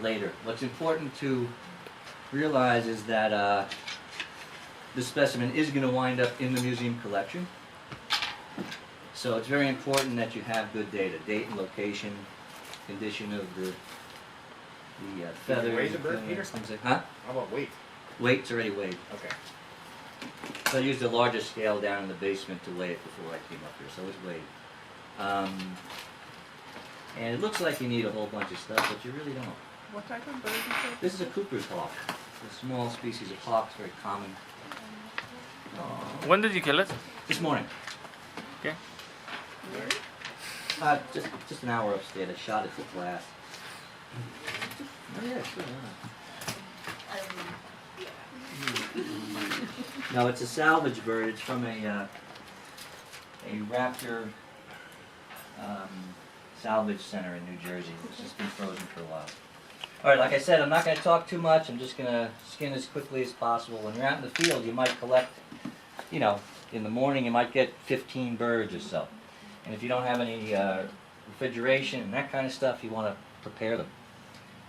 later. What's important to realize is that the specimen is going to wind up in the museum collection. So it's very important that you have good data, date and location, condition of the feathers. Did you weigh the bird, Peter? Huh? How about weight? Weight's already weighed. Okay. So I used the largest scale down in the basement to weigh it before I came up here, so it's weighed. And it looks like you need a whole bunch of stuff, but you really don't. What type of bird is it? This is a Cooper's hawk. It's a small species of hawk, it's very common. When did you kill it? This morning. Okay. Just an hour upstairs. I shot it with glass. Oh yeah, sure. No, it's a salvage bird. It's from a raptor salvage center in New Jersey. It's just been frozen for a while. All right, like I said, I'm not going to talk too much. I'm just going to skin as quickly as possible. When you're out in the field, you might collect, you know, in the morning you might get 15 birds or so. And if you don't have any refrigeration and that kind of stuff, you want to prepare them,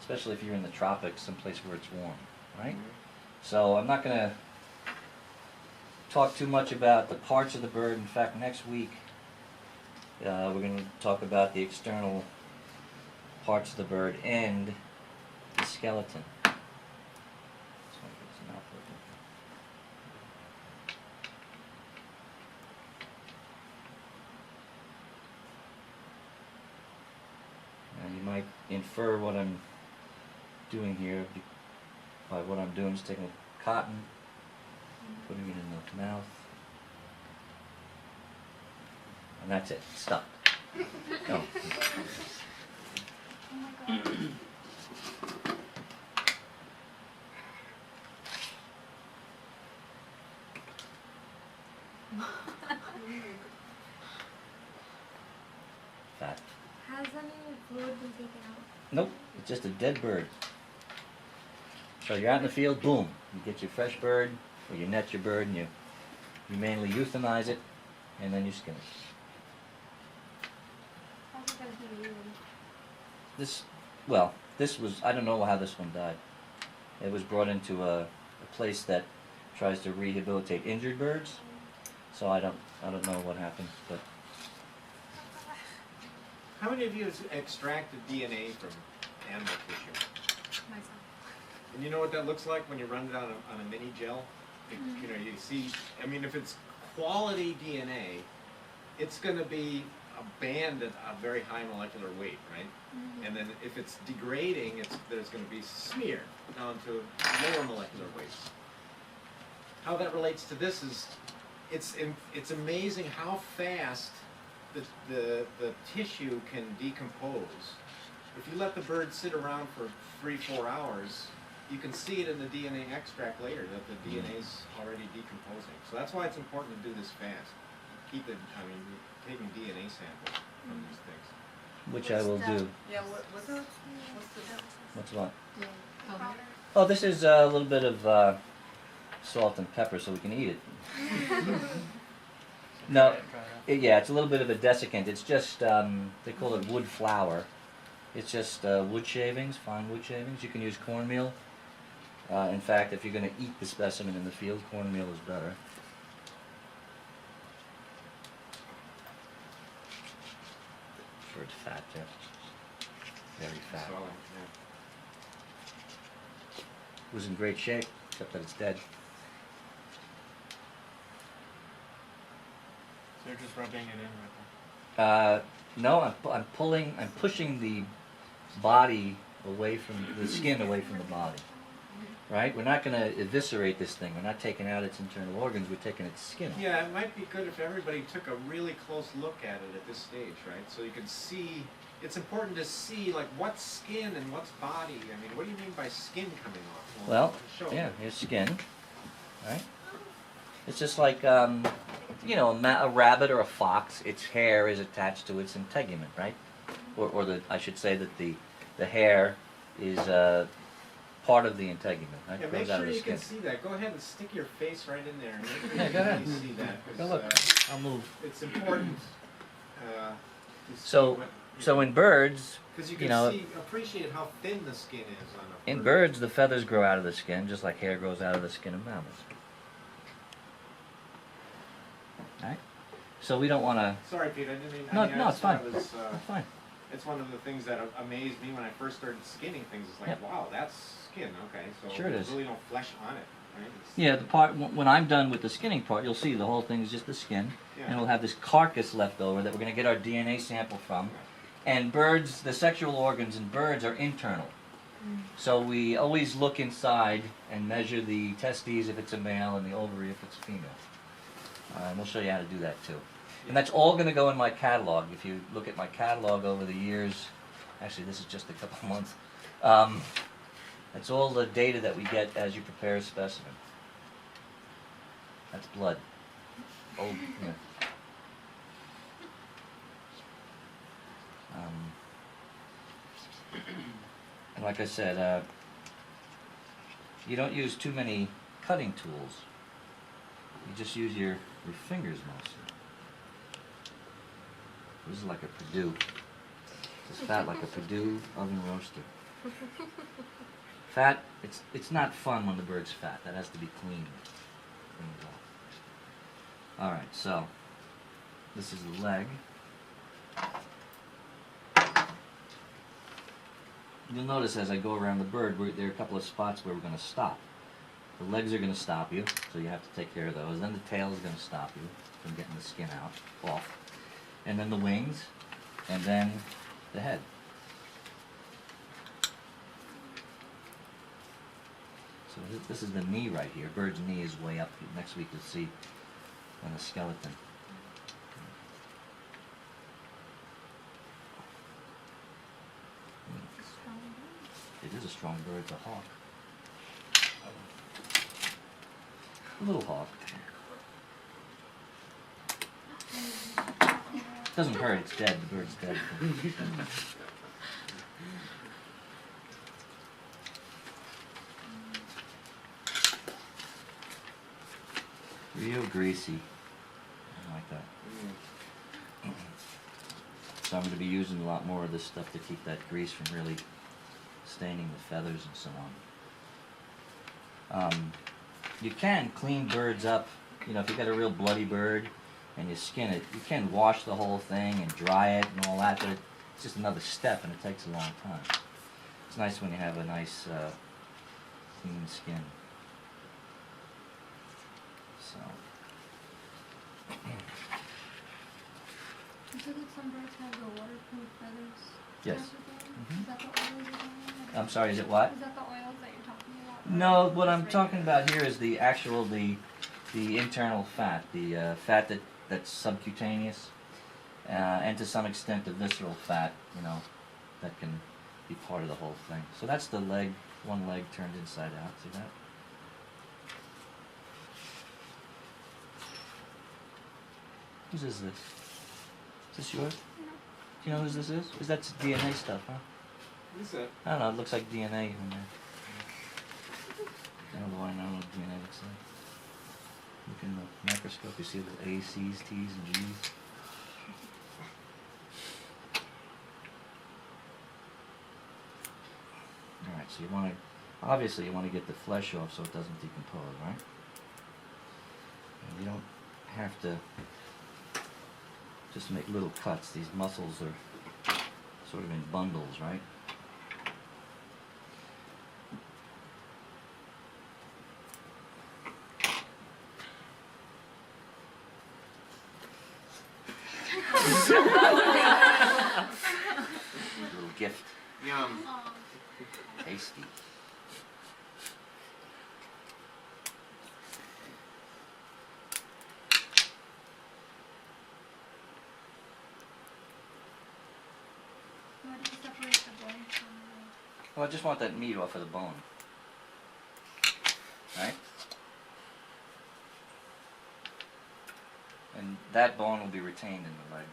especially if you're in the tropics, someplace where it's warm, right? So I'm not going to talk too much about the parts of the bird. In fact, next week we're going to talk about the external parts of the bird and the skeleton. And you might infer what I'm doing here by what I'm doing is taking cotton, putting it in the mouth, and that's it. Stop. No. Fat. Has any fluid been taken out? Nope, it's just a dead bird. So you're out in the field, boom, you get your fresh bird, or you net your bird, and you humanely euthanize it, and then you skin it. How's it gonna be eaten? This was, I don't know how this one died. It was brought into a place that tries to rehabilitate injured birds, so I don't know what happened, but. How many of you have extracted DNA from animal tissue? Myself. And you know what that looks like when you run it on a mini gel? You know, you see, I mean, if it's quality DNA, it's going to be a band at a very high molecular weight, right? And then if it's degrading, there's going to be smear down to lower molecular weights. How that relates to this is, it's amazing how fast the tissue can decompose. If you let the bird sit around for 3-4 hours, you can see it in the DNA extract later that the DNA is already decomposing. So that's why it's important to do this fast. Keep it, I mean, taking DNA samples from these things. Which I will do. Yeah, what's the What's what? Powder. Oh, this is a little bit of salt and pepper so we can eat it. No, yeah, it's a little bit of a desiccant. It's just, they call it wood flour. It's just wood shavings, fine wood shavings. You can use cornmeal. In fact, if you're going to eat the specimen in the field, cornmeal is better. Sure, it's fat, Jeff. Very fat. So, It was in great shape, except that it's dead. So you're just rubbing it in right No, I'm pushing the body away from the skin, away from the body. Right? We're not going to eviscerate this thing. We're not taking out its internal organs. We're taking its skin off. yeah, it might be good if everybody took a really close look at it at this stage, right? So you could see, it's important to see like what's skin and what's body. I mean, what do you mean by skin coming off? Well, show yeah, me. here's skin. Right? It's just like, you know, a rabbit or a fox. Its hair is attached to its integument, right? Or I should say that the hair is part of the integument. Right? Yeah, Grows make out sure of the you skin. can see that. Go ahead and stick your face right in there and make sure Yeah, go ahead. you see that. Go 'Cause, look. I'll move. it's important to see So, what So in birds, Because you you can know, appreciate how thin the skin is on a in bird. birds the feathers grow out of the skin, just like hair grows out of the skin of mammals. Right? So we don't want to. Sorry, Pete, I didn't mean. No, I mean, I no, just it's fine. thought it was, It's fine. It's one of the things that amazed me when I first started skinning things. It's like, Yep. wow, that's skin. Okay, so Sure it there's is. really no flesh on it, right? It's, Yeah, the part when I'm done with the skinning part, you'll see the whole thing is just the skin, Yeah. and we'll have this carcass left over that we're going to get our DNA sample from. And birds, the sexual organs in birds are internal. So we always look inside and measure the testes if it's a male and the ovary if it's female. And we'll show you how to do that too. And that's all going to go in my catalog. If you look at my catalog over the years, actually this is just a couple months, that's all the data that we get as you prepare a specimen. That's blood. Old, yeah. And like I said, you don't use too many cutting tools. You just use your fingers mostly. This is like a Purdue. It's fat like a Purdue oven roaster. Fat, it's not fun when the bird's fat. That has to be cleaned. Cleaned off. Alright, so this is the leg. You'll notice as I go around the bird, there are a couple of spots where we're going to stop. The legs are going to stop you, so you have to take care of those. Then the tail is going to stop you from getting the skin out, off. And then the wings, and then the head. So this is the knee right here. Bird's knee is way up. Next week you'll see on the skeleton. It is a strong bird. It's a hawk. A little hawk. Doesn't hurt. It's dead. The bird's dead. Real greasy. I like that. So I'm going to be using a lot more of this stuff to keep that grease from really staining the feathers and so on. You can clean birds up. You know, if you got a real bloody bird and you skin it, you can wash the whole thing and dry it and all that, but it's just another step and it takes a long time. It's nice when you have a nice clean skin. So. You said that some birds have the waterproof feathers. Yes. Is that the oils you're talking about? I'm sorry, is it what? Is that the oils that you're talking about? No, what I'm talking about here is the actual, the internal fat, the fat that's subcutaneous, and to some extent the visceral fat, you know, that can be part of the whole thing. So that's the leg, one leg turned inside out, see that? Whose is this? Is this yours? No. Do you know whose this is? Because that's DNA stuff, huh? What is that? I don't know, it looks like DNA in there. I don't know what DNA looks like. Look in the microscope, you see the A's, C's, T's, and G's. Alright, so you want to, obviously you want to get the flesh off so it doesn't decompose, right? And you don't have to just make little cuts. These muscles are sort of in bundles, right? Little gift. Yum. Tasty. Why do you separate the bone from the... Well, I just want that meat off of the bone. Right? And that bone will be retained in the leg.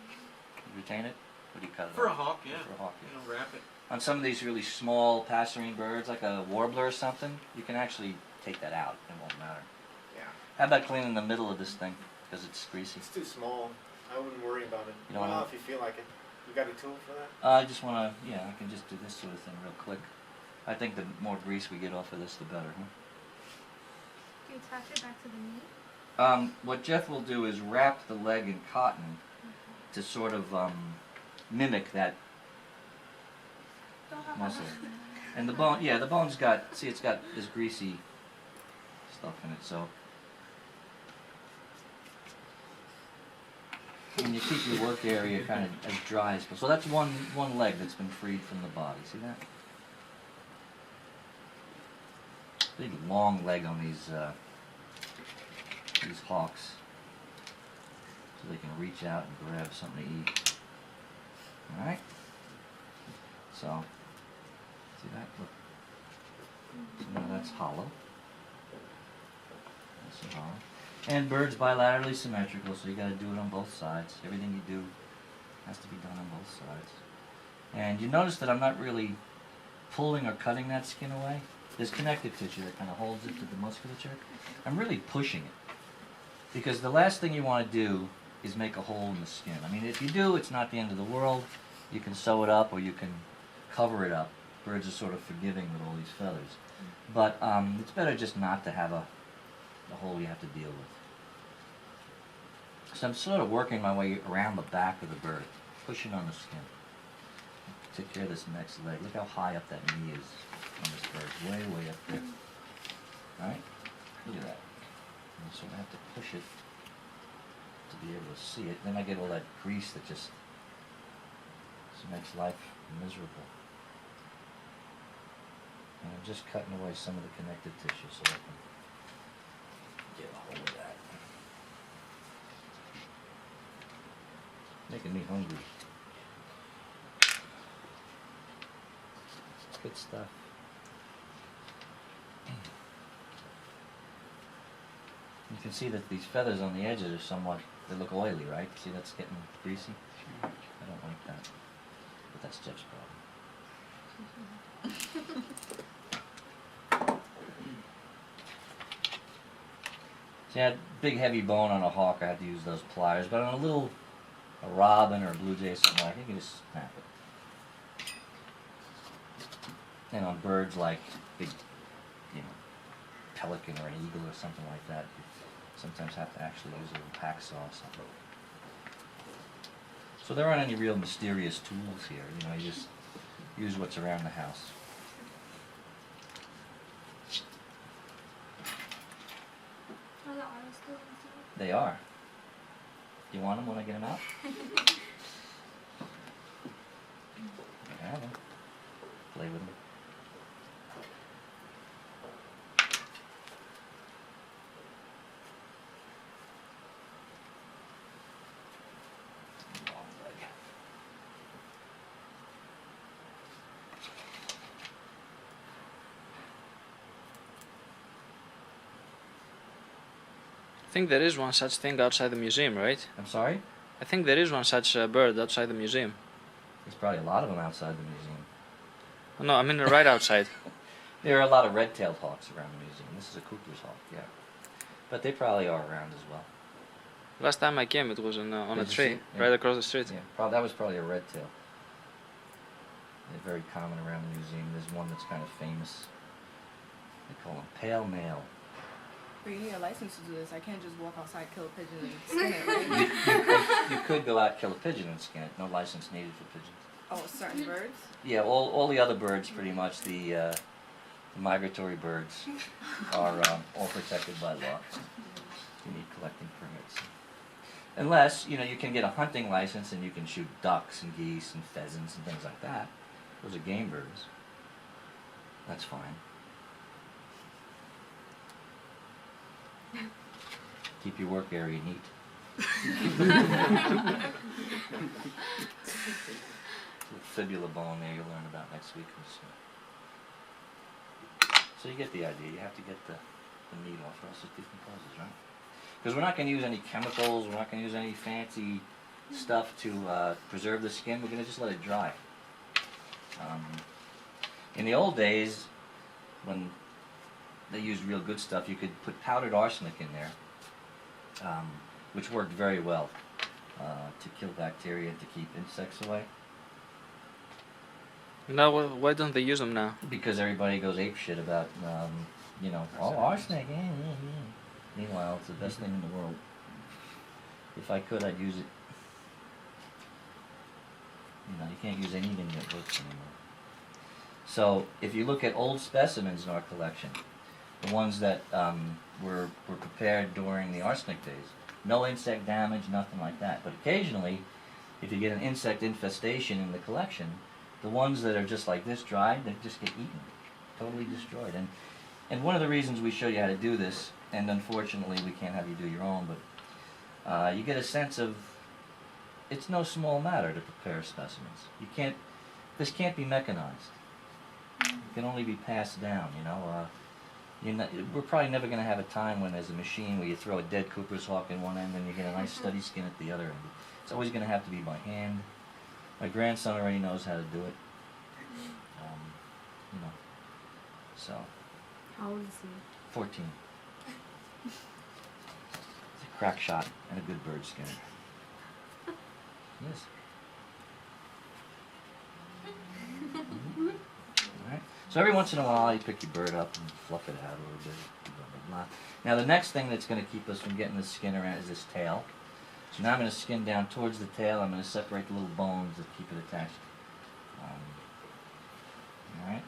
You retain it? What do you cut it For a off? hawk, yeah. For a hawk, yeah. You know, wrap it. On some of these really small passerine birds, like a warbler or something, you can actually take that out. It won't matter. Yeah. How about cleaning the middle of this thing? Because it's greasy. It's too small. I wouldn't worry about it. You don't Well, wanna- if you feel like it. You got a tool for that? I just want to, yeah, I can just do this sort of thing real quick. I think the more grease we get off of this, the better, huh? Do you attach it back to the knee? What Jeff will do is wrap the leg in cotton to sort of mimic that muscle. And the bone, yeah, the bone's got, see, it's got this greasy stuff in it, so. And you keep your work area kind of as dry as possible. So that's one leg that's been freed from the body. See that? Big long leg on these hawks, so they can reach out and grab something to eat. All right. So see that? Look. So now that's hollow. That's hollow. And birds bilaterally symmetrical, so you got to do it on both sides. Everything you do has to be done on both sides. And you notice that I'm not really pulling or cutting that skin away. There's connective tissue that kind of holds it to the musculature. I'm really pushing it, because the last thing you want to do is make a hole in the skin. I mean, if you do, it's not the end of the world. You can sew it up or you can cover it up. Birds are sort of forgiving with all these feathers. But it's better just not to have a hole you have to deal with. So I'm sort of working my way around the back of the bird, pushing on the skin. Take care of this next leg. Look how high up that knee is on this bird. Way, way up there. Alright? Look at that. And so I have to push it to be able to see it. Then I get all that grease that just makes life miserable. And I'm just cutting away some of the connective tissue so I can get a hold of that. Making me hungry. Good stuff. You can see that these feathers on the edges are somewhat, they look oily, right? See, that's getting greasy? I don't like that. But that's Jeff's problem. See, I had big heavy bone on a hawk, I had to use those pliers, but on a robin or a blue jay or something like that, you can just snap it. And on birds like big, pelican or an eagle or something like that, you sometimes have to actually use a little hacksaw or something. So there aren't any real mysterious tools here, you just use what's around the house. Are the arms still inside? They are. Do you want them when I get them out? I have them. Play with them. Long leg. I think there is one such thing outside the museum, right? I'm sorry? I think there is one such bird outside the museum. There's probably a lot of them outside the museum. No, I mean right outside. There are a lot of red-tailed hawks around the museum. This is a Cooper's hawk, yeah. But they probably are around as well. Last time I came, it was on a Did you tree, see it? Yeah. right across the street. Yeah, that was probably a red-tail. They're very common around the museum. There's one that's kind of famous. They call them pale male. But you need a license to do this. I can't just walk outside, kill a pigeon, and skin it, right? You could go out, kill a pigeon and skin it. No license needed for pigeons. Oh, certain birds? Yeah, all the other birds, pretty much, the migratory birds, are all protected by law. You need collecting permits. Unless, you can get a hunting license and you can shoot ducks and geese and pheasants and things like that. Those are game birds. That's fine. Keep your work area neat. Fibula bone there you'll learn about next week. So you get the idea. You have to get the meat off or else it decomposes, right? Because we're not going to use any chemicals. We're not going to use any fancy stuff to preserve the skin. We're going to just let it dry. In the old days, when they used real good stuff, you could put powdered arsenic in there, which worked very well. to kill bacteria and to keep insects away. Now, why don't they use them now? Because everybody goes apeshit about, you know, oh, arsenic, yeah, yeah, yeah. Meanwhile, it's the best thing in the world. If I could, I'd use it. You know, you can't use anything that works anymore. So, if you look at old specimens in our collection, the ones that were prepared during the arsenic days, no insect damage, nothing like that. But occasionally, if you get an insect infestation in the collection, the ones that are just like this dried, they just get eaten, totally destroyed. And one of the reasons we show you how to do this, and unfortunately we can't have you do your own, but you get a sense of, it's no small matter to prepare specimens. This can't be mechanized. It can only be passed down, you know. We're probably never going to have a time when there's a machine where you throw a dead Cooper's hawk in one end and you get a nice steady skin at the other end. It's always going to have to be by hand. My grandson already knows how to do it. You know, so. How old is he? 14. He's a crack shot and a good bird skinner. Yes. Alright. So every once in a while you pick your bird up and fluff it out a little bit. Blah, blah, blah. Now the next thing that's going to keep us from getting the skin around is this tail. So now I'm going to skin down towards the tail. I'm going to separate the little bones that keep it attached. Alright.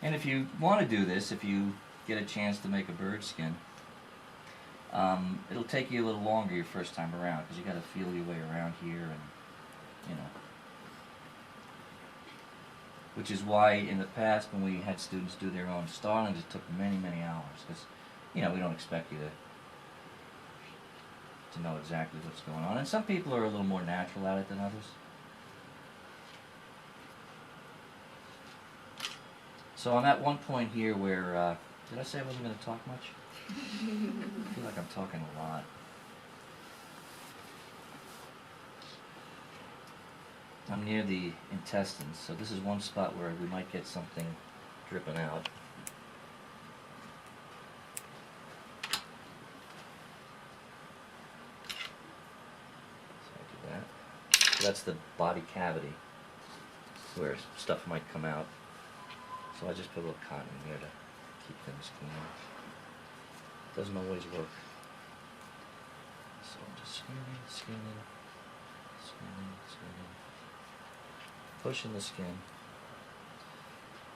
And if you want to do this, if you get a chance to make a bird skin, it'll take you a little longer your first time around because you got to feel your way around here, and you know. Which is why in the past when we had students do their own starlings, it took many, many hours because, you know, we don't expect you to know exactly what's going on. And some people are a little more natural at it than others. So I'm at one point here where, did I say I wasn't going to talk much? I feel like I'm talking a lot. I'm near the intestines, so this is one spot where we might get something dripping out. So I do that. So that's the body cavity where stuff might come out. So I just put a little cotton in here to keep things clean. Doesn't always work. So I'm just scanning, scanning, scanning, scanning. Pushing the skin.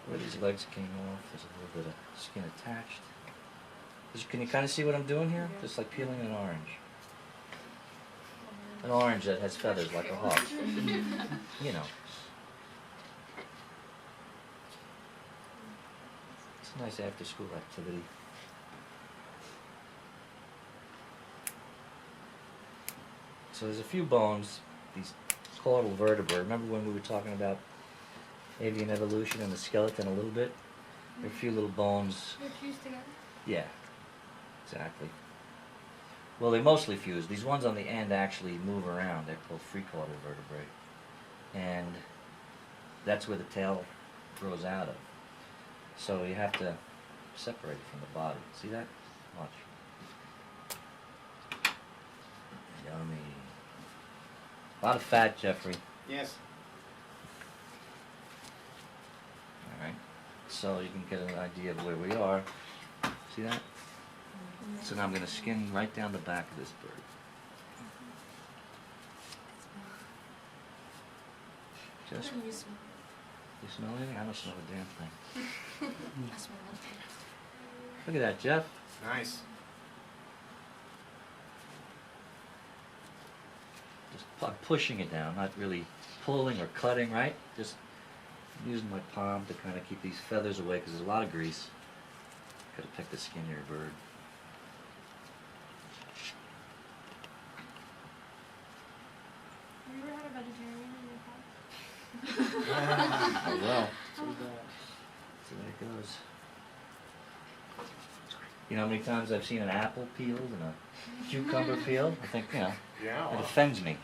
Where these legs came off, there's a little bit of skin attached. Can you kind of see what I'm doing here? Just like peeling an orange. An orange that has feathers like a hawk. You know. It's a nice after-school activity. So there's a few bones, these caudal vertebrae. Remember when we were talking about avian evolution and the skeleton a little bit? There are a few little bones. They're fused together? Yeah, exactly. Well, they mostly fuse. These ones on the end actually move around. They're called free caudal vertebrae. And that's where the tail grows out of. So you have to separate it from the body. See that? Watch. Yummy. A lot of fat, Jeffrey. Yes. Alright. So you can get an idea of where we are. See that? So now I'm going to skin right down the back of this bird. Just, What do you smell? you smell anything? I don't smell a damn thing. I smell nothing. Look at that, Jeff. Nice. Just I'm pushing it down, not really pulling or cutting, right? Just using my palm to kind of keep these feathers away because there's a lot of grease. Got to pick the skin of your bird. Have you ever had a vegetarian in your house? Oh well. So there it goes. You know how many times I've seen an apple peeled and a cucumber peeled? I think, you know, Yeah. it offends me.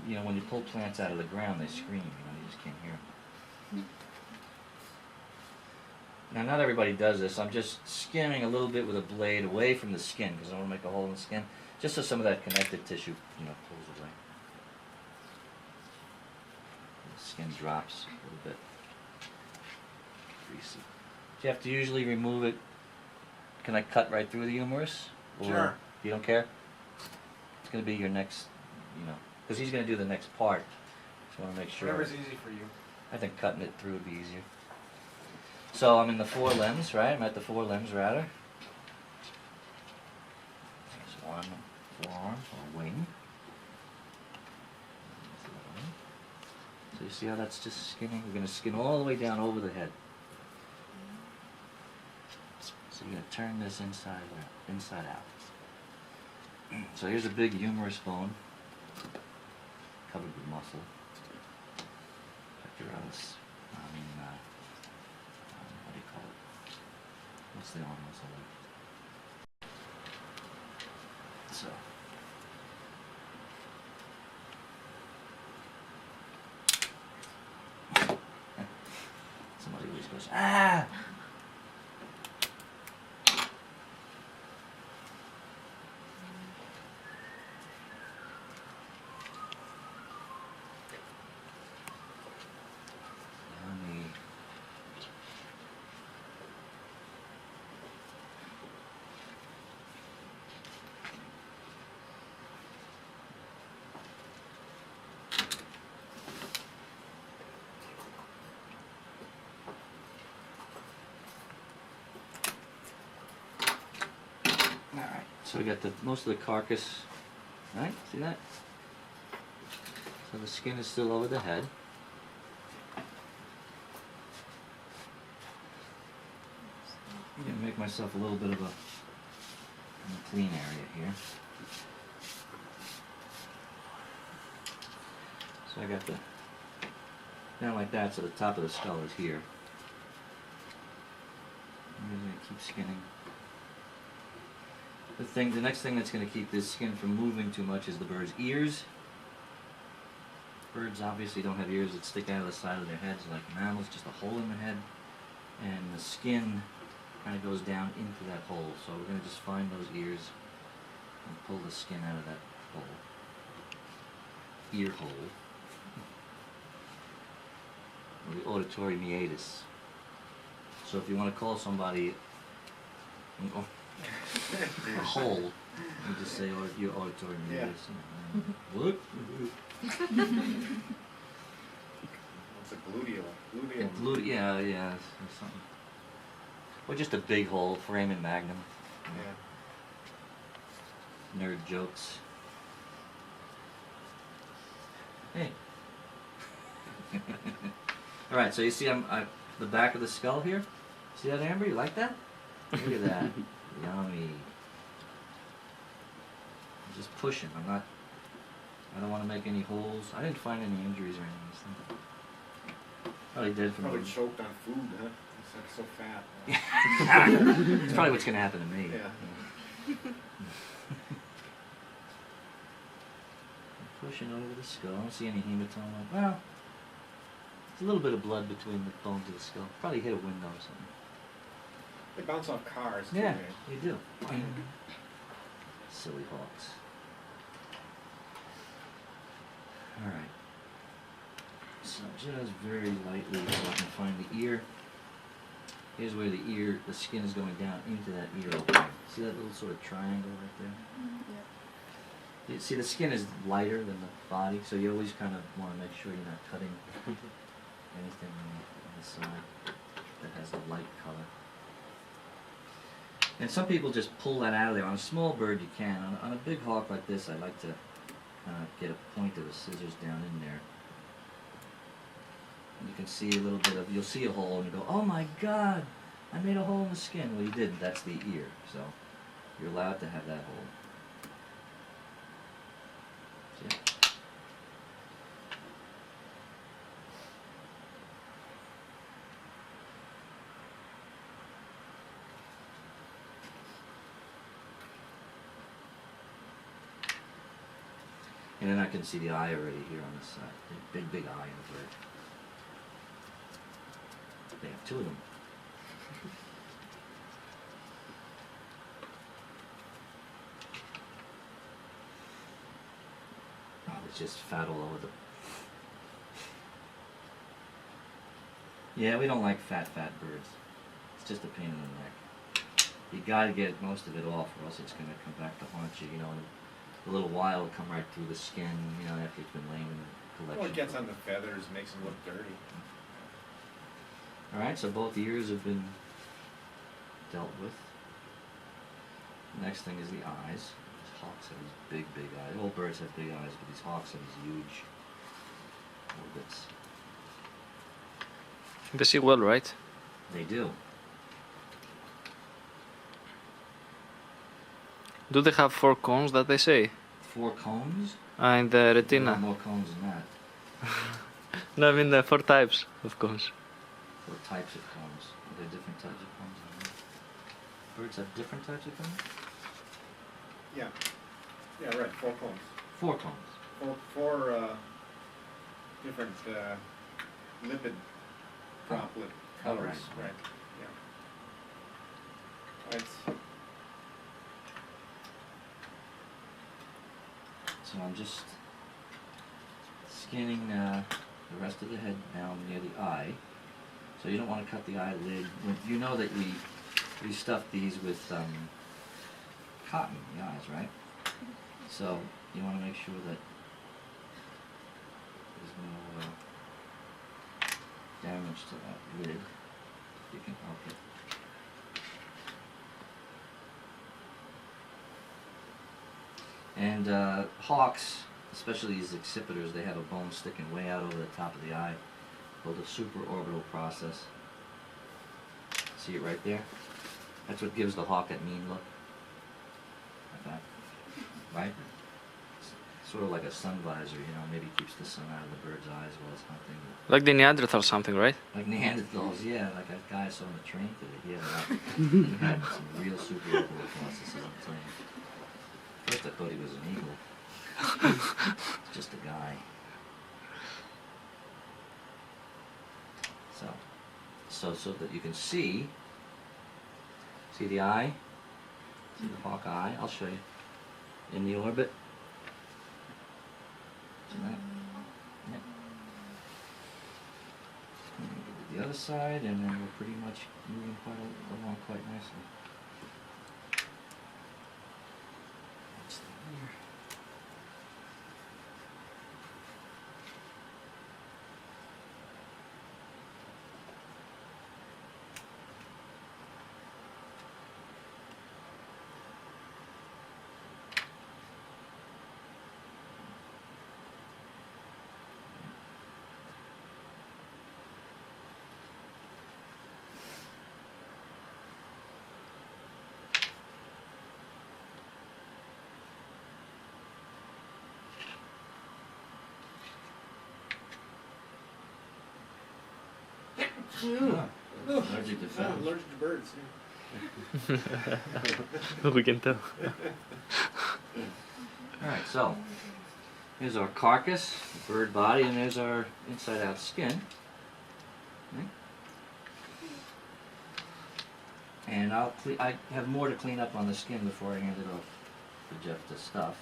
You know, when you pull plants out of the ground, they scream. You just can't hear them. Now, not everybody does this. I'm just skimming a little bit with a blade away from the skin because I want to make a hole in the skin, just so some of that connective tissue, pulls away. The skin drops a little bit. Greasy. Do you have to usually remove it? Can I cut right through the humerus? Or Sure. You don't care? It's going to be your next, because he's going to do the next part. So I want to make sure. Whatever's easy for you. I think cutting it through would be easier. So I'm in the forelimbs, right? I'm at the forelimbs, rather. There's one forearm, or wing. So you see how that's just skinning? We're going to skin all the way down over the head. So you're going to turn this inside out. So here's a big humerus bone, covered with muscle. Pectoralis. What do you call it? What's the arm muscle like? So. Somebody always goes, ah! So we got most of the carcass, right? See that? So the skin is still over the head. I'm going to make myself a little bit of a clean area here. So I got down like that, so the top of the skull is here. I'm going to keep skinning. The next thing that's going to keep this skin from moving too much is the bird's ears. Birds obviously don't have ears that stick out of the side of their heads like mammals, just a hole in the head. And the skin kind of goes down into that hole. So we're going to just find those ears and pull the skin out of that hole. Ear hole. Or the auditory meatus. So if you want to call somebody a hole, you just say your auditory meatus. Yeah. What? It's a gluteal. Yeah, or something. Or just a big hole, foramen magnum. Yeah. Nerd jokes. Hey. All right, so you see the back of the skull here? See that, Amber? You like that? Look at that. Yummy. I'm just pushing. I don't want to make any holes. I didn't find any injuries or anything. Probably did from Probably choked on food, huh? It's like so fat. It's probably what's going to happen to me. Yeah. Pushing over the skull. I don't see any hematoma. Well, there's a little bit of blood between the bones of the skull. Probably hit a window or something. They bounce off cars too, Yeah, man. they do. Silly hawks. Alright. So just very lightly so I can find the ear. Here's where the skin is going down into that ear opening. See that little sort of triangle right there? Yeah. You see the skin is lighter than the body, so you always kind of want to make sure you're not cutting anything on the side that has a light color. And some people just pull that out of there. On a small bird you can. On a big hawk like this, I like to get a point of the scissors down in there. And you can see a little bit of, you'll see a hole and you go, oh my God, I made a hole in the skin. Well, you didn't. That's the ear. So you're allowed to have that hole. See? And then I can see the eye already here on this side. Big, big eye in the bird. They have two of them. Oh, it's just fat all over the... Yeah, we don't like fat birds. It's just a pain in the neck. You gotta get most of it off, or else it's gonna come back to haunt you, you know, in a little while it'll come right through the skin, you know, after it's been laying in the collection. Well, it gets on the feathers, makes them look dirty. Alright, so both ears have been dealt with. Next thing is the eyes. These hawks have these big, big eyes. All birds have big eyes, but these hawks have these huge orbits. They see well, right? They do. Do they have 4 cones that they say? 4 cones? In the There are retina? more cones than that. No, I mean the 4 types of cones. 4 types of cones. Are there different types of cones? Birds have different types of cones? Yeah. Yeah, right, 4 cones. 4 cones. Four different lipid droplet colors, right? Yeah. It's So I'm just scanning the rest of the head down near the eye. So you don't want to cut the eyelid. You know that we stuffed these with cotton, the eyes, right? So you want to make sure that there's no damage to that lid. You can help it. And hawks, especially these accipiters, they have a bone sticking way out over the top of the eye, called the supraorbital process. See it right there? That's what gives the hawk that mean look. Like that. Right? It's sort of like a sun visor, you know, maybe keeps the sun out of the bird's eyes while it's hunting. Like the Neanderthal or something, right? Like Neanderthals, yeah, like that guy I saw on the train today. He had some real supraorbital processes on the train. First I thought he was an eagle. It's just a guy. So that you can see the eye, see the hawk eye. I'll show you in the orbit. See that? Yep. And we do the other side, and then we're pretty much moving along quite nicely. That's the ear. Allergic to feathers. allergic to birds. We can tell. Alright, so here's our carcass, the bird body, and there's our inside out skin. Okay. And I have more to clean up on the skin before I hand it off to Jeff to stuff.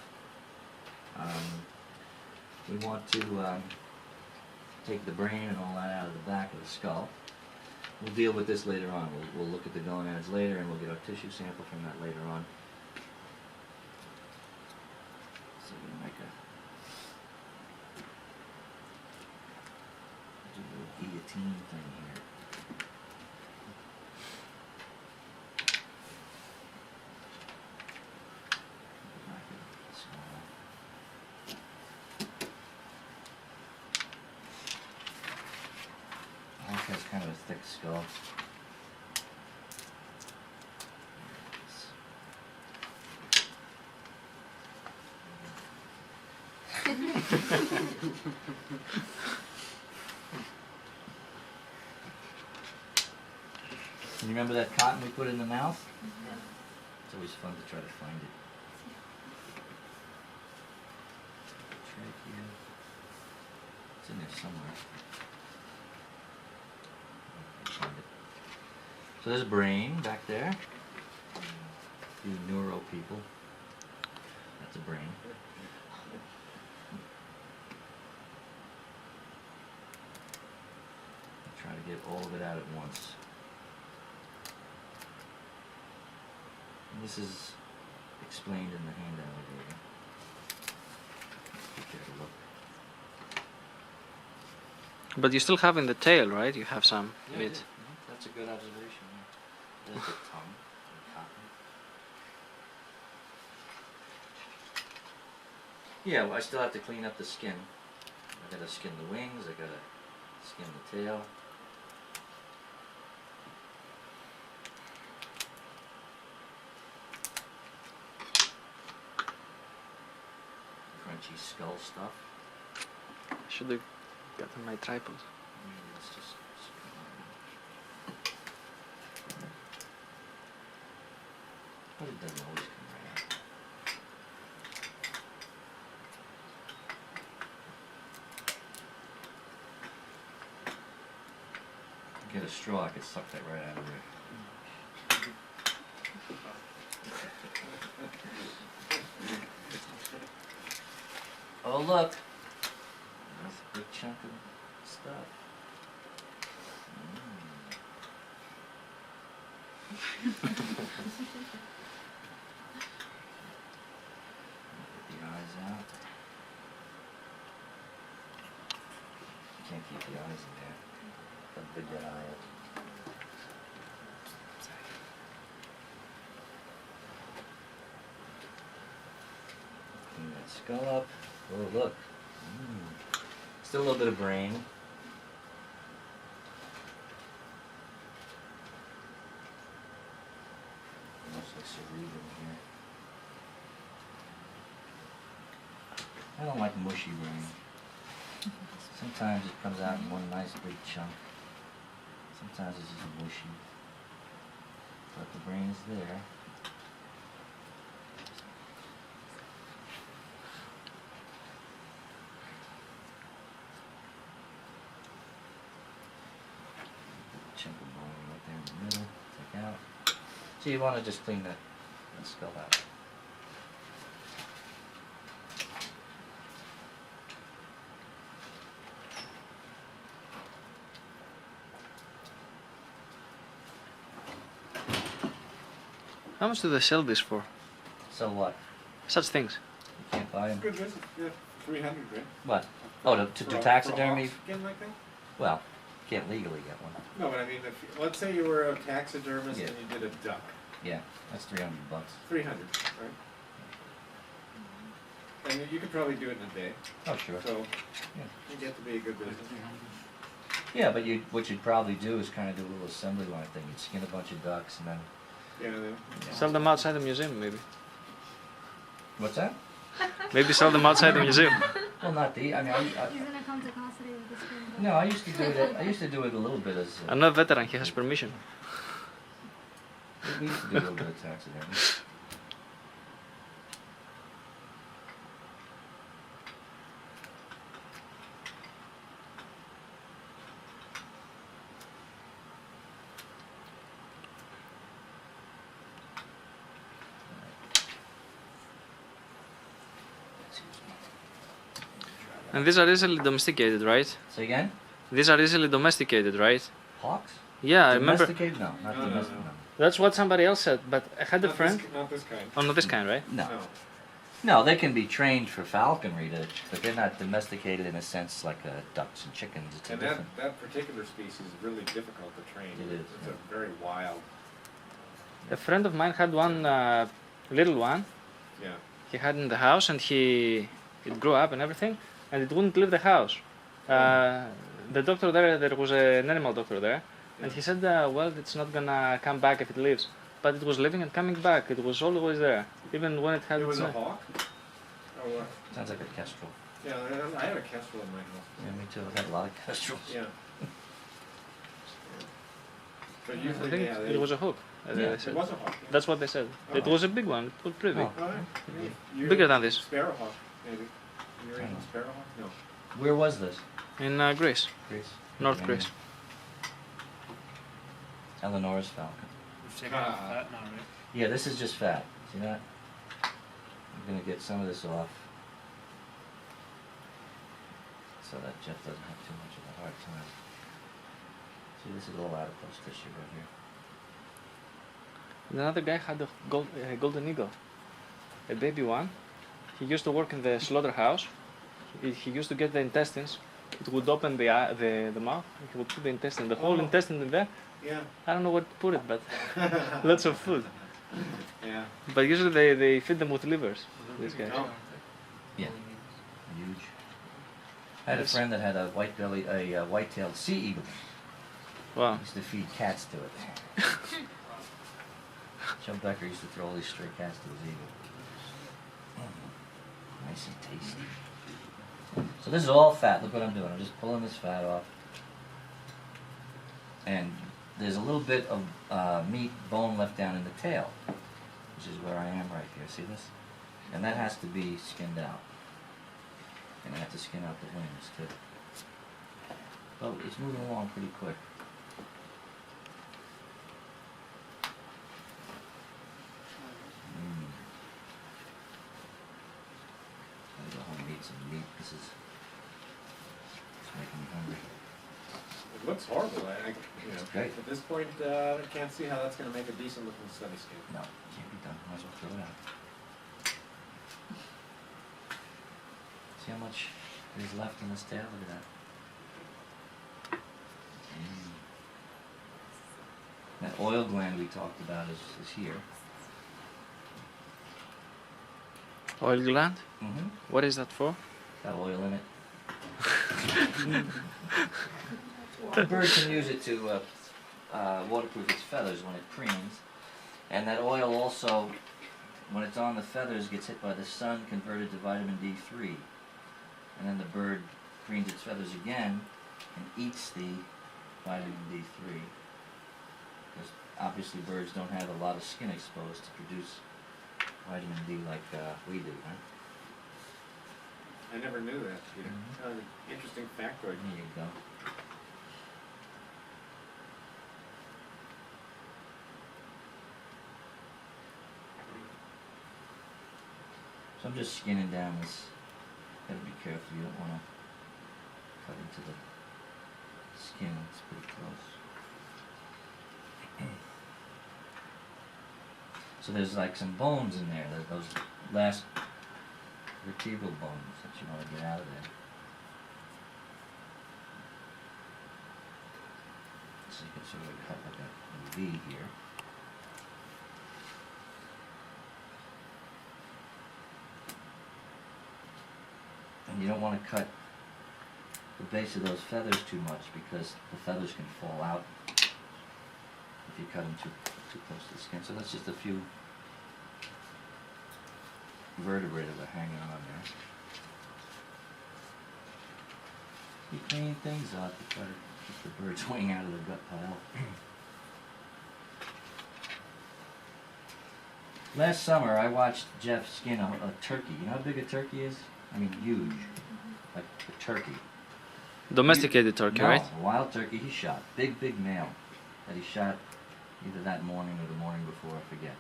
We want to take the brain and all that out of the back of the skull. We'll deal with this later on. We'll look at the gonads later, and we'll get our tissue sample from that later on. So we're going to make do a little guillotine thing here. Back of the skull. Hawk has kind of a thick skull. You remember that cotton we put in the mouth? It's always fun to try to find it. trachea. It's in there somewhere. Find it. So there's a brain back there. You neuro people. That's a brain. Try to get all of it out at once. And this is explained in the handout here. Take a look. But you still have in the tail, right? You have some bits. That's a good observation. Yeah. There's the tongue. The cotton. Yeah, well, I still have to clean up the skin. I gotta skin the wings. I gotta skin the tail. Crunchy skull stuff. I should have gotten my tripod. Let's just but it doesn't always come right out. Get a straw, I could suck that right out of there. Oh look, that's a big chunk of stuff. Get the eyes out. Can't keep the eyes in there. How big that eye is. Clean that skull up. Oh look. Still a little bit of brain. Mostly cerebrum here. I don't like mushy brain. Sometimes it comes out in one nice big chunk. Sometimes it's just mushy. But the brain is there. Chunk of bone right there in the middle. Take out. So you want to just clean the skull out. How much do they sell this for? So what? Such things. You can't buy them. Good business, yeah, 300 grand. What? Oh, to do taxidermy? Skin like that? Well, you can't legally get one. No, but I mean, if, let's say you were a taxidermist Yeah. and you did a duck, Yeah, that's $300. 300, right? And you could probably do it in a day, Oh, sure. so Yeah. you get to be a good business. Yeah, but what you'd probably do is kind of do a little assembly line thing. You'd skin a bunch of ducks and then. Yeah, then, Sell them outside the museum, maybe. What's that? Maybe sell them outside the museum. Well, not the. I mean, He's gonna come to class today with this thing. no, I used to do it. I used to do it a little bit as. I'm not a veteran, he has permission. We used to do a little bit of taxidermy. And these are easily domesticated, right? Say again? These are easily domesticated, right? Hawks? Yeah, I remember. Domesticated? No, not No, no, domesticated. no. That's what somebody else said, but I had a not friend. This, not this kind. Oh, not this kind, right? No. No. No, they can be trained for falconry, but they're not domesticated in a sense like ducks and chickens. It's a And different. that particular species is really difficult to train. It is, It's yeah. a very wild, A friend of mine had one little one. yeah. He had in the house, and it grew up and everything, and it wouldn't leave the house. The doctor there was an animal doctor there, and he said, well, it's not gonna come back if it leaves. But it was living and coming back. It was always there, even when it had. It was a its- hawk? Or what? Sounds like a kestrel. Yeah, I had a kestrel in my house. Yeah, me too. I've had a lot of kestrels. Yeah. But I usually, think yeah, it was a hook. Yeah, They it said. was a hawk. Yeah. That's what they said. It Oh. was a big one. It was pretty big. Oh. Oh, yeah. You- Bigger than this. Sparrowhawk, maybe. Eurasian sparrow? No. Where was this? In Greece, Greece. North Romania. Greece. Eleanor's falcon. We've taken off that now, right? Yeah, this is just fat. See that? I'm gonna get some of this off so that Jeff doesn't have too much of a hard time. See, this is all adipose tissue right here. And another guy had a golden eagle, a baby one. He used to work in the slaughterhouse. He used to get the intestines. It would open the mouth. He would put the intestine, the whole intestine in there. Yeah. I don't know what to put it, but lots of food. Yeah. But usually they feed them with livers. These guys. Oh. Yeah. Huge. I had a friend that had a white-tailed sea eagle. Wow. Used to feed cats to it. Joe Becker used to throw all these stray cats to his eagle. Nice and tasty. So this is all fat. Look what I'm doing. I'm just pulling this fat off. And there's a little bit of meat, bone left down in the tail, which is where I am right here. See this? And that has to be skinned out. And I have to skin out the wings too. So it's moving along pretty quick. I'm gonna go home and eat some meat. This is making me hungry. It looks horrible. It's great. At this point, I can't see how that's going to make a decent looking study skin. No, can't be done. Might as well throw it out. See how much is left in this tail? Look at that. That oil gland we talked about is here. Oil gland? Mm-hmm. What is that for? Got oil in it. The bird can use it to waterproof its feathers when it preens. And that oil also, when it's on the feathers, gets hit by the sun, converted to vitamin D3. And then the bird preens its feathers again and eats the vitamin D3. Because obviously birds don't have a lot of skin exposed to produce vitamin D like we do, right? I never knew that, Peter. Interesting factoid. There you go. So I'm just skinning down this. Gotta be careful, you don't want to cut into the skin, it's pretty close. So there's like some bones in there, those last vertebral bones that you want to get out of there. So you can sort of cut like a V here. And you don't want to cut the base of those feathers too much because the feathers can fall out if you cut them too close to the skin. So that's just a few vertebrae that are hanging on there. You clean things up, you try to keep the bird's wing out of the gut pile. Last summer I watched Jeff skin a turkey. You know how big a turkey is? I mean huge, like a turkey. Domesticated turkey, No, right? a wild turkey he shot. Big male that he shot either that morning or the morning before, I forget.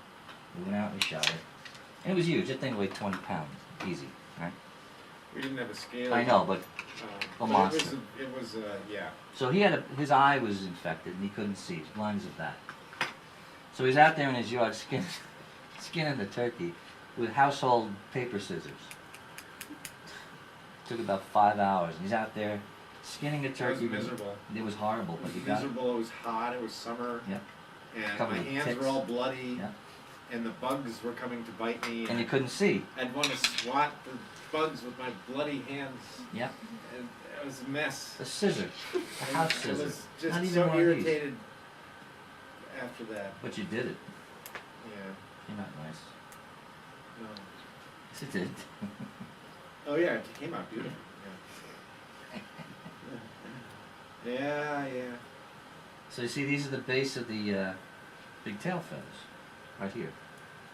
We went out and we shot it. And it was huge. That thing weighed 20 pounds. Easy, right? We didn't have a scale. I know, but but monster. It was yeah. so he had his eye was infected and he couldn't see. He's blind as a bat. So he's out there in his yard skinning the turkey with household paper scissors. Took about 5 hours. And he's out there skinning a turkey. It was miserable. It was horrible, It but was he got it. miserable. It was hot. It was summer. Yep. And Covered my with hands ticks. were all bloody. Yep. And the bugs were coming to bite me. And you couldn't see. I'd want to swat the bugs with my bloody hands. Yep. And it was a mess. A scissor. A house I scissor. was just Not even so one of these. irritated after that. But you did it. Yeah. You're not nice. No. Yes, it did. Oh yeah, it came out beautiful. Yeah. Yeah. So you see, these are the base of the big tail feathers, right here.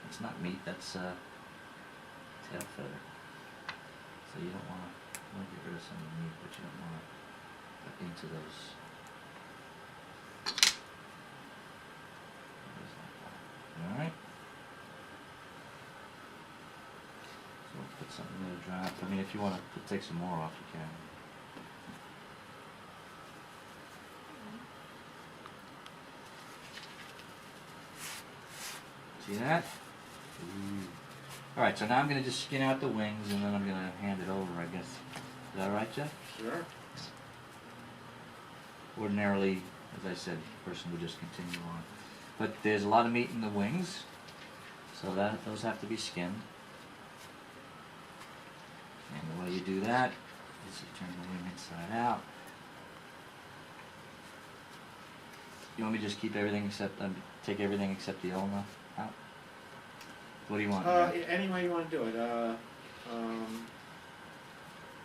It's not meat, that's tail feather. So you don't want to get rid of some of the meat, but you don't want to cut into those. All right. So we'll put something there to dry up. I mean, if you want to take some more off, you can. See that? Ooh. All right, so now I'm going to just skin out the wings, and then I'm going to hand it over, I guess. Is that all right, Jeff? Sure. Ordinarily, as I said, the person would just continue on. But there's a lot of meat in the wings, so those have to be skinned. And the way you do that is you turn the wing inside out. You want me to just keep everything except, take everything except the ulna out? What do you want? Any way you want to do it. I'm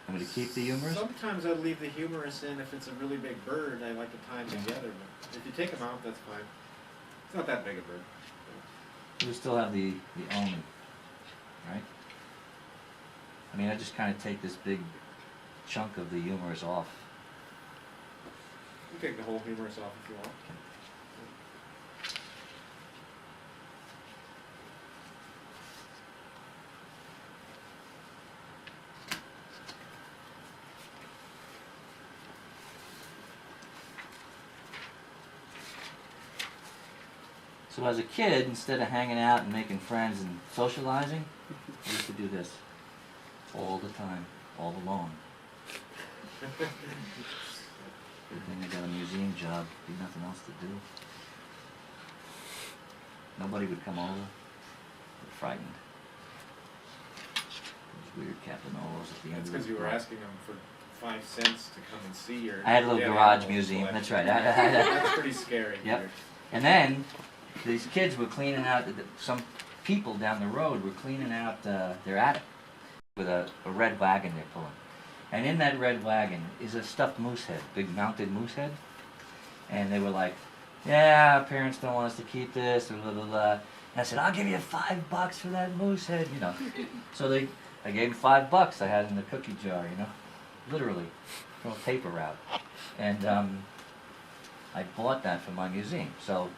going to keep the humerus? Sometimes I leave the humerus in if it's a really big bird. I like to tie them together. But if you take them out, that's fine. It's not that big a bird. You still have the ulna, right? I mean, I just kind of take this big chunk of the humerus off. You can take the whole humerus off if you want. So as a kid, instead of hanging out and making friends and socializing, I used to do this all the time, all alone. Good thing I got a museum job, be nothing else to do. Nobody would come over. They're frightened. Those weird capanolos at the end That's of because the you were block. asking them for 5 cents to come and see your. I had a little dead garage animal museum, collection. that's right. That's pretty scary. Yep. Peter. And then these kids were cleaning out, some people down the road were cleaning out their attic with a red wagon they're pulling. And in that red wagon is a stuffed moose head, big mounted moose head. And they were like, yeah, our parents don't want us to keep this, or blah, blah, blah. And I said, I'll give you $5 for that moose head, you know. So I gave them $5 I had in the cookie jar, you know, literally, from a paper route. And I bought that for my museum. So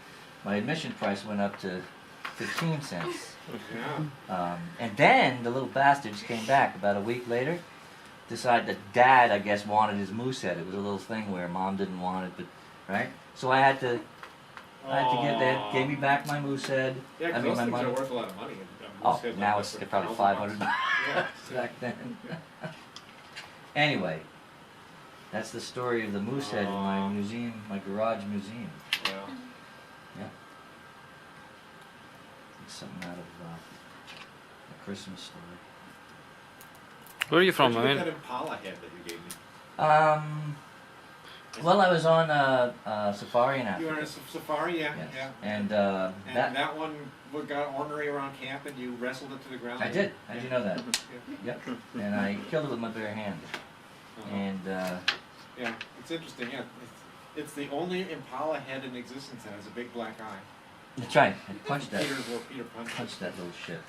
my admission price went up to 15 cents. Yeah. And then the little bastards came back about a week later, decided that Dad, I guess, wanted his moose head. It was a little thing where Mom didn't want it, but, right? So I had to get that, gave me back my moose head. Yeah, I because mean, those my things money. are worth a lot of money. Oh, now it's probably $500 Yeah. back then. Anyway, that's the story of the moose head in my museum, my garage museum. Yeah. Yeah. It's something out of a Christmas story. Where are you from? Where'd you I get mean, that Impala head that you gave me? Well, I was on safari in You Africa. were on a safari, yeah, Yes. yeah. And And that that one got ornery around camp, and you wrestled it to the ground. I did. How'd you know that? Yeah. Yep. And I killed it with my bare hand. Uh-huh. And Yeah, it's interesting. Yeah, it's the only Impala head in existence that has a big black eye. that's right. I punched that. Peter punched. Punched that little shit.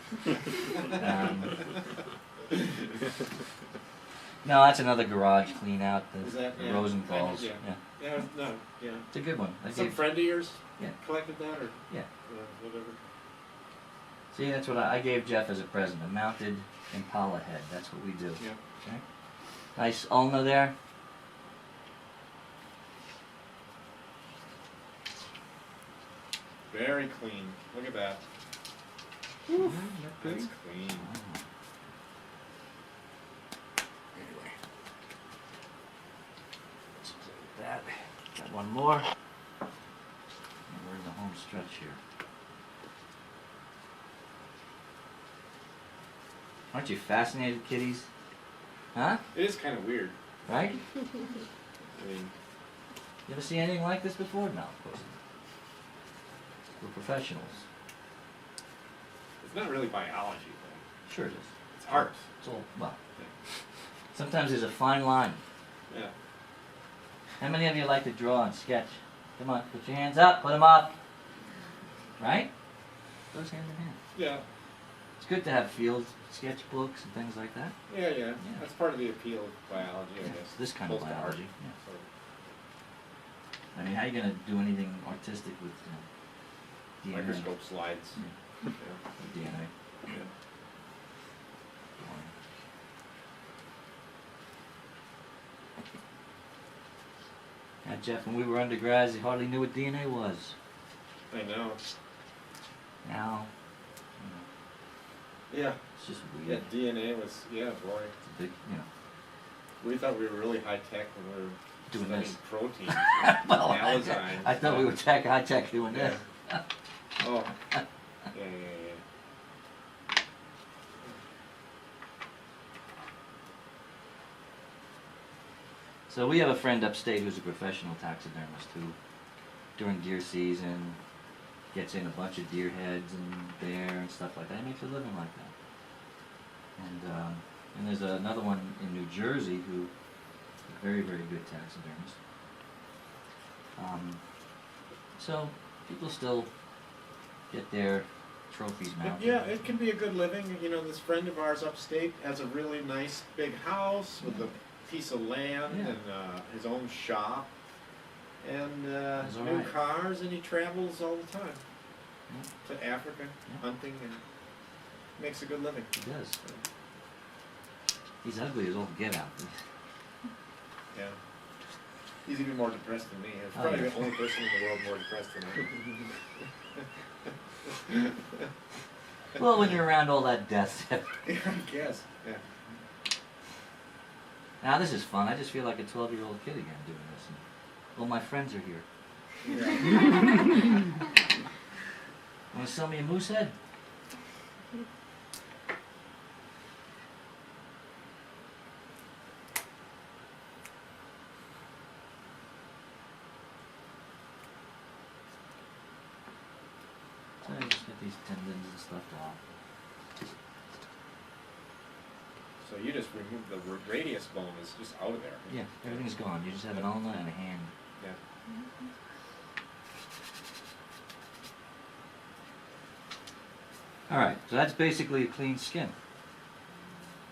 No, that's another garage clean out. The Is that- yeah, Rosenthal's. yeah. Yeah. Yeah, no, yeah. It's a good one. I Some gave, friend of yours Yeah. collected that, or Yeah. whatever. See, that's what I gave Jeff as a present. A mounted Impala head. That's what we do. Yeah. Okay. Nice ulna there. Very clean. Look at that. Oof. That's clean. Anyway. Let's play with that. Got one more. And we're in the home stretch here. Aren't you fascinated, kiddies? Huh? It is kind of weird. Right? I mean, You ever see anything like this before? No, of course not. We're professionals. it's not really biology, though. Sure it is. It's art. It's all, well, sometimes there's a fine line. Yeah. How many of you like to draw and sketch? Come on, put your hands up, put them up. Right? Goes hand in hand. Yeah. It's good to have field sketchbooks and things like that. Yeah, yeah. That's part of the appeal of biology, I Yeah, guess. this kind of Close to art. biology. Yeah. So, I mean, how are you going to do anything artistic with DNA? microscope slides. Yeah. Yeah. With DNA. Yeah. Now, Jeff, when we were undergrads, you hardly knew what DNA was. I know. Now, Yeah. it's just Yeah, weird. DNA was, yeah, boy. It's a big, We thought we were really high tech when we were Doing studying this. proteins. Well, Malazyme. I thought we were high tech doing Yeah. this. Oh. Yeah. So we have a friend upstate who's a professional taxidermist who, during deer season, gets in a bunch of deer heads and bear and stuff like that. He makes a living like that. And there's another one in New Jersey who, a very, very good taxidermist. So people still get their trophies mounted. Yeah, it can be a good living. You know, this friend of ours upstate has a really nice big house with a piece of land Yeah. and his own shop and That's all new right. cars, and he travels all the time Yeah. to Africa, Yeah. hunting, and makes a good living. He does. He's ugly as all get out. Yeah. He's even more depressed than me. He's Oh, probably yeah. the only person in the world more depressed than I am. Well, when you're around all that death. Yeah, I guess. Yeah. Now this is fun. I just feel like a 12-year-old kid again doing this. And all my friends are here. Yeah. Want to sell me a moose head? So I just get these tendons and stuff off. So you just remove the radius bone is just out of there. Yeah, everything's gone. You just have an ulna and a hand. Yeah. Alright, so that's basically a clean skin.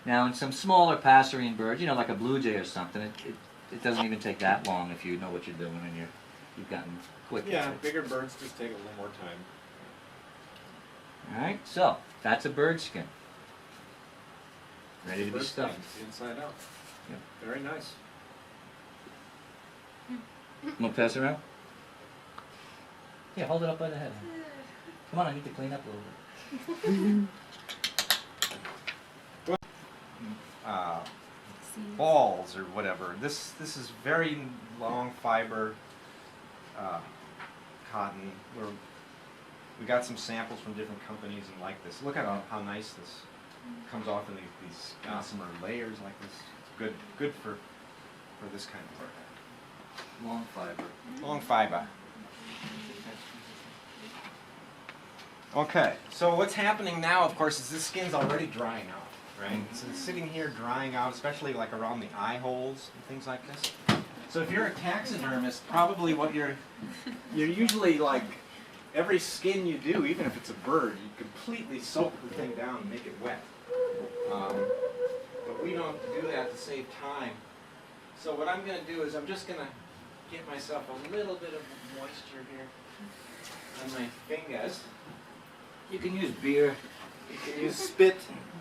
Now in some smaller passerine birds, you know, like a blue jay or something, it doesn't even take that long if you know what you're doing and you've gotten quick Yeah, at it. bigger birds just take a little more time. Alright, so that's a bird skin. Ready to be Bird stuffed. skins, inside out. Yep. Very nice. Want to pass it around? Yeah, hold it up by the head. Come on, I need to clean up a little bit. Balls or whatever. This is very long fiber cotton. We got some samples from different companies and like this. Look at how nice this comes off in these gossamer layers like this. It's good for this kind of work. Long fiber. Long fiber. Okay, so what's happening now, of course, is this skin's already drying out, right? So it's sitting here drying out, especially like around the eye holes and things like this. So if you're a taxidermist, probably what you're usually like, every skin you do, even if it's a bird, you completely soak the thing down and make it wet. But we don't do that to save time. So what I'm going to do is I'm just going to get myself a little bit of moisture here on my fingers. You can use beer, You can use spit.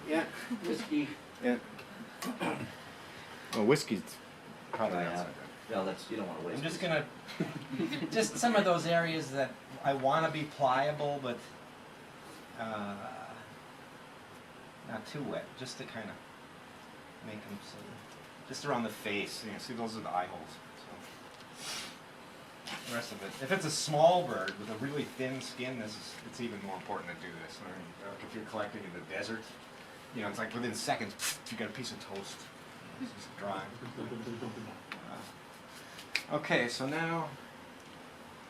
Yeah. whiskey. Yeah. Well, whiskey's probably Yeah. outside. No, that's, you don't want to waste I'm just it. gonna, just some of those areas that I want to be pliable, but not too wet, just to kind of make them so, just around the face. You know, see, those are the eye holes. So the rest of it. If it's a small bird with a really thin skin, it's even more important to do this. Like if you're collecting in the desert, you know, it's like within seconds you got a piece of toast. It's just dry. Okay, so now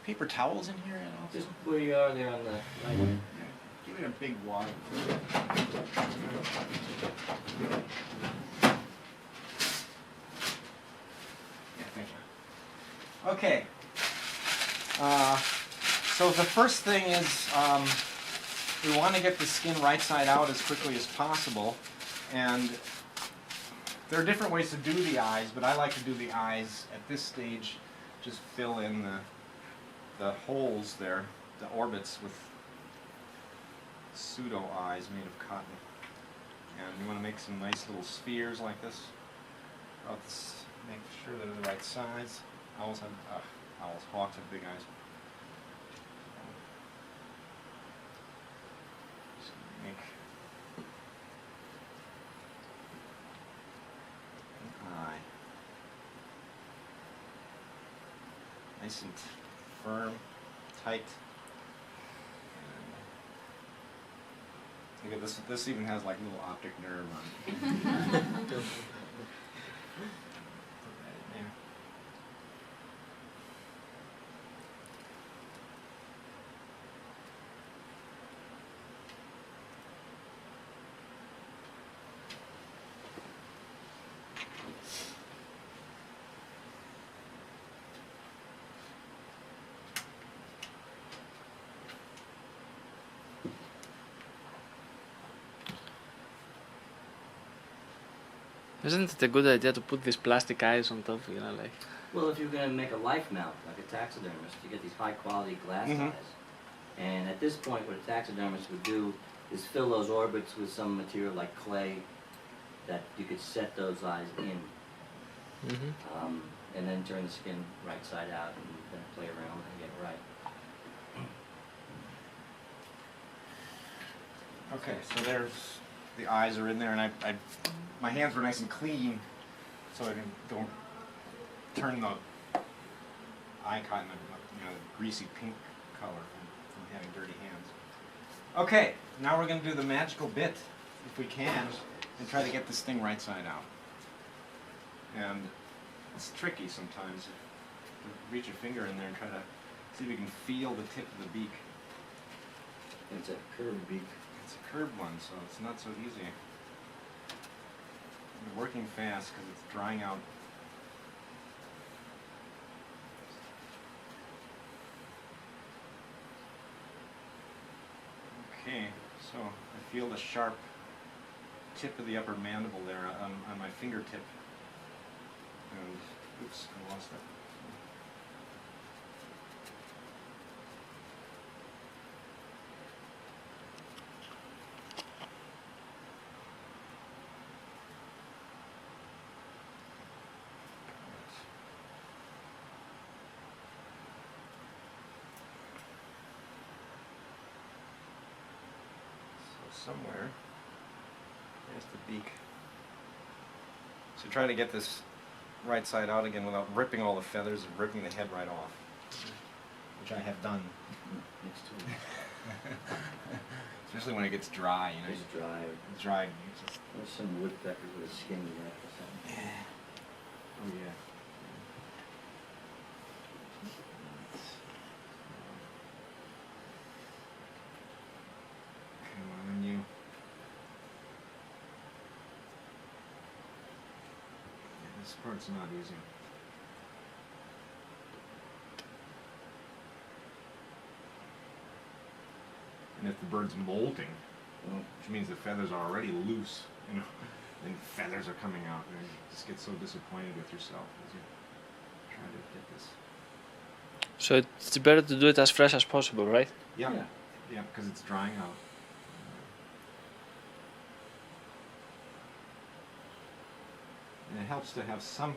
paper towels in here and all. Just where you are there on the right. Give it a big wad. Yeah, thank you. Okay. So the first thing is we want to get the skin right side out as quickly as possible, and there are different ways to do the eyes, but I like to do the eyes at this stage. Just fill in the holes there, the orbits, with pseudo eyes made of cotton. And you want to make some nice little spheres like this. Make sure they're the right size. Hawks have big eyes. Just make an eye. Nice and firm, tight. Look at this. This even has like a little optic nerve on it. Put that in there. Isn't it a good idea to put these plastic eyes on top, you know, like... Well, if you're going to make a life mount, like a taxidermist, you get these high-quality glass eyes. And at this point, what a taxidermist would do is fill those orbits with some material like clay that you could set those eyes in. And then turn the skin right side out and then play around and get it right. Okay, so there's the eyes are in there, and my hands were nice and clean, so I don't turn the eye cotton, greasy pink color from having dirty hands. Okay, now we're going to do the magical bit, if we can, and try to get this thing right side out. And it's tricky sometimes. Reach your finger in there and try to see if you can feel the tip of the beak. It's a curved beak. It's a curved one, so it's not so easy. We're working fast because it's drying out. Okay, so I feel the sharp tip of the upper mandible there on my fingertip. And, oops, I lost it. Somewhere, there's the beak. So try to get this right side out again without ripping all the feathers and ripping the head right off, which I have done. Especially when it gets dry, you know. It's dry. It's dry. There's some woodpeckers with a skin left or something. Oh yeah. This part's not easy. And if the bird's molting, which means the feathers are already loose, you know, then feathers are coming out, and you just get so disappointed with yourself as you try to get this. So it's better to do it as fresh as possible, right? Yeah, yeah, because it's drying out. And it helps to have some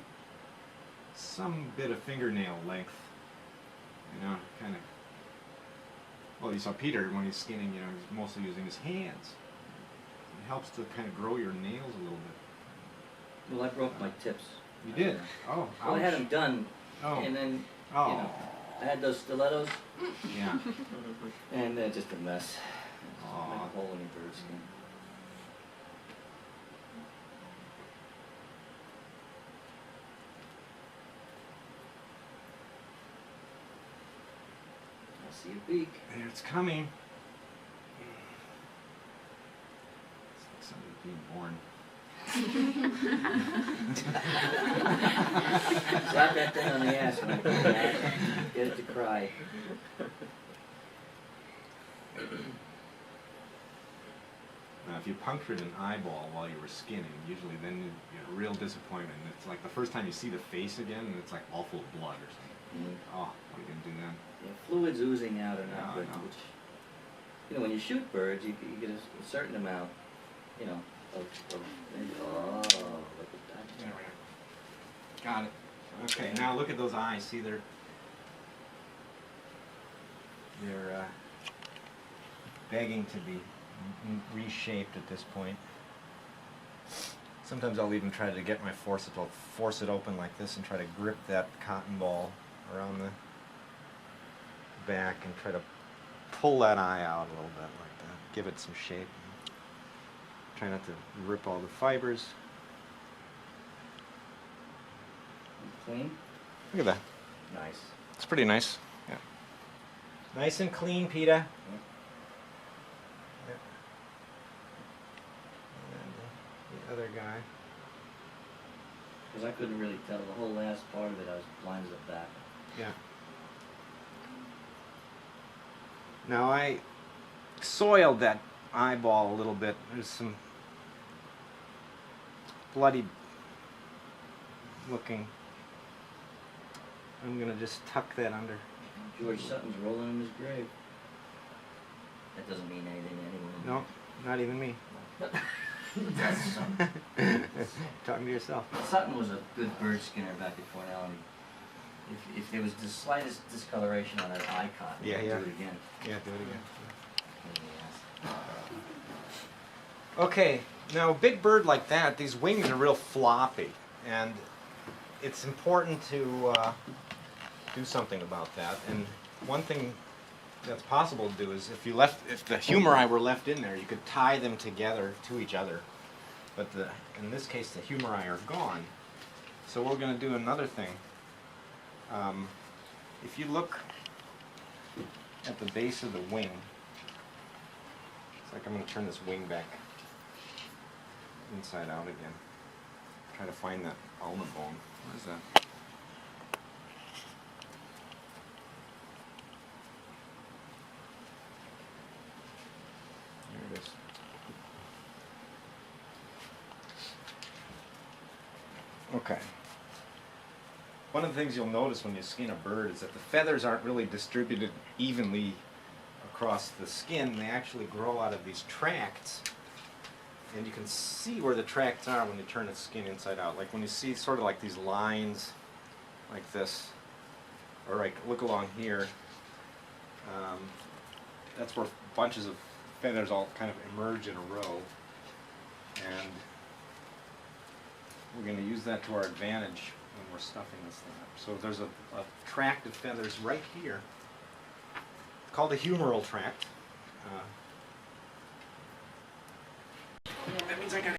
bit of fingernail length, you know, kind of. Well, you saw Peter when he's skinning, you know, he's mostly using his hands. It helps to kind of grow your nails a little bit. Well, I broke my tips. You did? Oh, Well, I had them done, Oh. and then, Oh. you know, I had those stilettos, Yeah. and they're just a mess. Aw. Make a hole in your bird skin. I see a beak. There, it's coming. It's like somebody being born. Slap that thing on the ass when I put it out. Get it to cry. if you punctured an eyeball while you were skinning, usually then you get a real disappointment. It's like the first time you see the face again, and it's like all full of blood or something. Oh, we didn't do that. Yeah, fluids oozing out are not No, good. no. Which, you know, when you shoot birds, you get a certain amount, you know, of oh, look at that. There we are. Got it. Okay, now look at those eyes. See, they're begging to be reshaped at this point. Sometimes I'll even try to get my force it open like this and try to grip that cotton ball around the back and try to pull that eye out a little bit like that. Give it some shape. Try not to rip all the fibers. Clean? Look at that. Nice. It's pretty nice. Yeah. Nice and clean, Peter. Yeah. And the other guy. Because I couldn't really tell the whole last part of it. I was blind as a bat. Yeah. Now I soiled that eyeball a little bit. There's some bloody looking. I'm gonna just tuck that under. George Sutton's rolling in his grave. That doesn't mean anything to anyone. No, not even me. That's Sutton. Talking to yourself. Sutton was a good bird skinner back at Cornell. And if there was the slightest discoloration on that icon, Yeah, he'd yeah. do it again. Yeah, do it again. Yes. Okay, now a big bird like that, these wings are real floppy, and it's important to do something about that. And one thing that's possible to do is if the humeri were left in there, you could tie them together to each other. But in this case, the humeri are gone. So we're going to do another thing. If you look at the base of the wing, it's like I'm going to turn this wing back inside out again. Try to find that almond bone. What is that? There it is. Okay. One of the things you'll notice when you skin a bird is that the feathers aren't really distributed evenly across the skin. They actually grow out of these tracts. And you can see where the tracts are when you turn the skin inside out. Like when you see sort of like these lines like this, or like look along here, that's where bunches of feathers all kind of emerge in a row. And we're going to use that to our advantage when we're stuffing this thing up. So there's a tract of feathers right here, called a humeral tract. That means I got